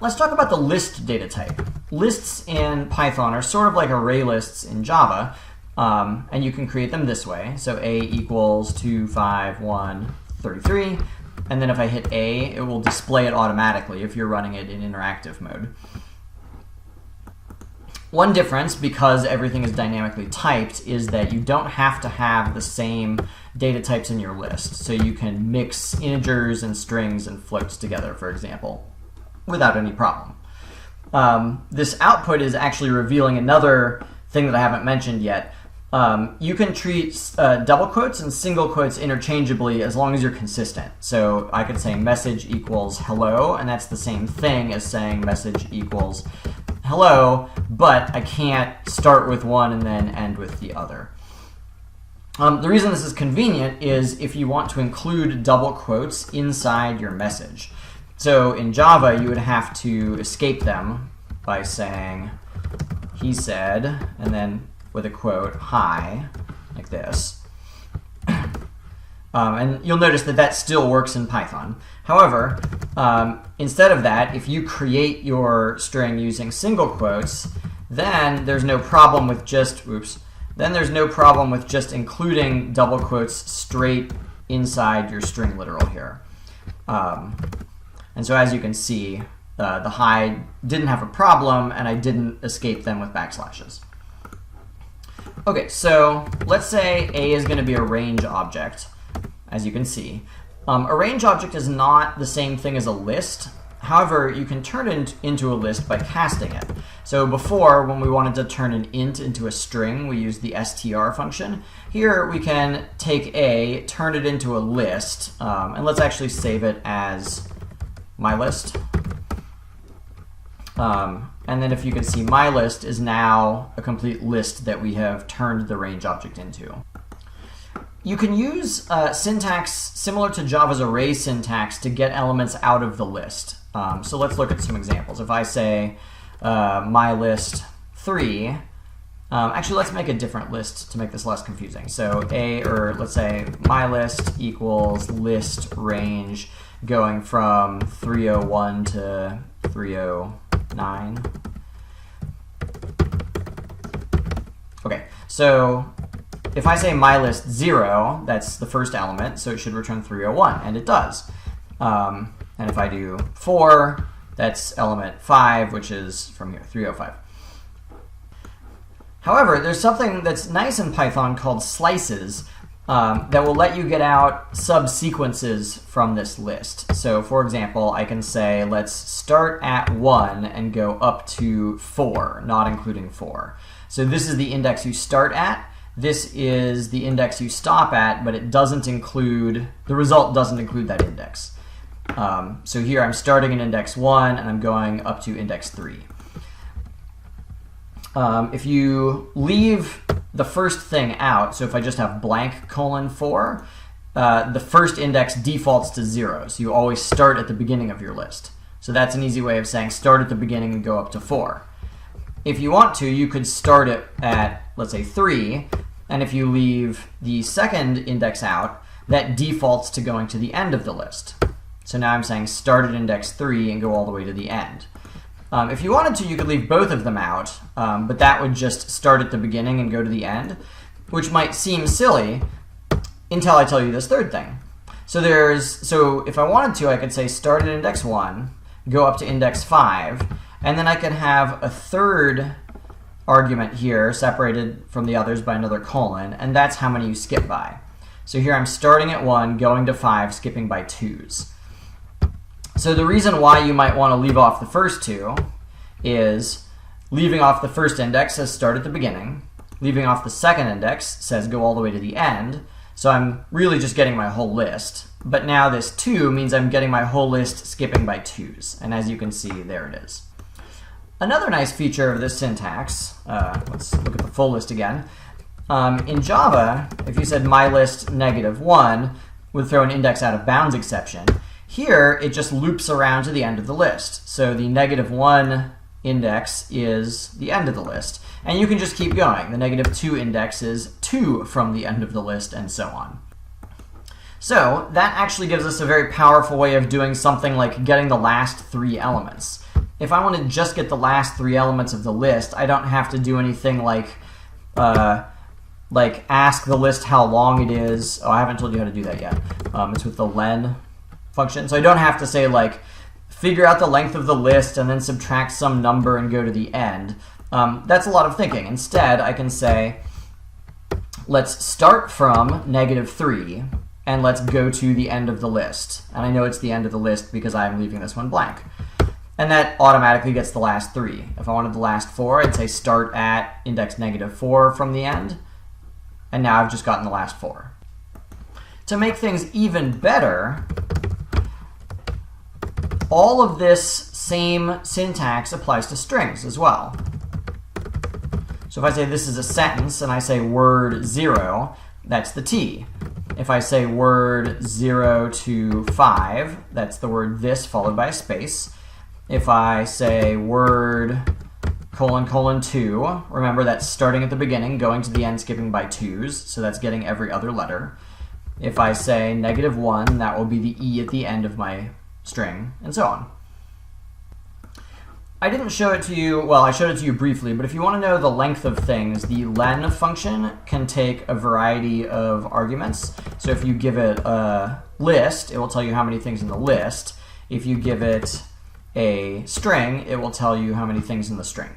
let's talk about the list data type. Lists in Python are sort of like array lists in Java, and you can create them this way. So A equals 2, 5, 1, 33. And then if I hit A, it will display it automatically if you're running it in interactive mode. One difference, because everything is dynamically typed, is that you don't have to have the same data types in your list. So you can mix integers and strings and floats together, for example, without any problem. This output is actually revealing another thing that I haven't mentioned yet. You can treat double quotes and single quotes interchangeably as long as you're consistent. So I could say message equals hello, and that's the same thing as saying message equals hello, but I can't start with one and then end with the other. The reason this is convenient is if you want to include double quotes inside your message. So in Java, you would have to escape them by saying he said, and then with a quote, hi, like this. And you'll notice that that still works in Python. However, instead of that, if you create your string using single quotes, then there's no problem with just, including double quotes straight inside your string literal here. And so as you can see, the hi didn't have a problem, and I didn't escape them with backslashes. Okay, so let's say A is going to be a range object, as you can see. A range object is not the same thing as a list. However, you can turn it into a list by casting it. So before, when we wanted to turn an int into a string, we used the str function. Here we can take A, turn it into a list, and let's actually save it as mylist. And then if you can see, mylist is now a complete list that we have turned the range object into. You can use syntax similar to Java's array syntax to get elements out of the list. So let's look at some examples. If I say mylist 3, actually let's make a different list to make this less confusing. So let's say mylist equals list range going from 301 to 309. Okay, so if I say mylist 0, that's the first element, so it should return 301, and it does. And if I do 4, that's element 5, which is from here, 305. However, there's something that's nice in Python called slices that will let you get out subsequences from this list. So for example, I can say, let's start at 1 and go up to 4, not including 4. So this is the index you start at. This is the index you stop at, but it doesn't include, the result doesn't include that index. So here I'm starting at index 1 and I'm going up to index 3. If you leave the first thing out, so if I just have blank colon 4, the first index defaults to 0. So you always start at the beginning of your list. So that's an easy way of saying start at the beginning and go up to 4. If you want to, you could start it at, let's say, 3. And if you leave the second index out, that defaults to going to the end of the list. So now I'm saying start at index 3 and go all the way to the end. If you wanted to, you could leave both of them out, but that would just start at the beginning and go to the end, which might seem silly until I tell you this third thing. So if I wanted to, I could say start at index 1, go up to index 5, and then I could have a third argument here separated from the others by another colon, and that's how many you skip by. So here I'm starting at 1, going to 5, skipping by 2s. So the reason why you might want to leave off the first 2 is leaving off the first index says start at the beginning. Leaving off the second index says go all the way to the end. So I'm really just getting my whole list. But now this 2 means I'm getting my whole list skipping by 2s. And as you can see, there it is. Another nice feature of this syntax, let's look at the full list again. In Java, if you said mylist -1 would throw an index out of bounds exception. Here, it just loops around to the end of the list. So the -1 index is the end of the list. And you can just keep going. The -2 index is 2 from the end of the list, and so on. So that actually gives us a very powerful way of doing something like getting the last 3 elements. if I want to just get the last 3 elements of the list, I don't have to do anything like ask the list how long it is. Oh, I haven't told you how to do that yet. It's with the len function. So I don't have to say like figure out the length of the list and then subtract some number and go to the end. That's a lot of thinking. Instead, I can say let's start from -3 and let's go to the end of the list. And I know it's the end of the list because I'm leaving this one blank. And that automatically gets the last 3. If I wanted the last 4, I'd say start at index -4 from the end. And now I've just gotten the last 4. To make things even better, all of this same syntax applies to strings as well. So if I say this is a sentence and I say word 0, that's the T. If I say word 0 to 5, that's the word this followed by a space. If I say word : 2, remember that's starting at the beginning, going to the end, skipping by 2's, so that's getting every other letter. If I say -1, that will be the E at the end of my string, and so on. I didn't show it to you, well, I showed it to you briefly, but if you want to know the length of things, the len function can take a variety of arguments. So if you give it a list, it will tell you how many things in the list. If you give it a string, it will tell you how many things in the string.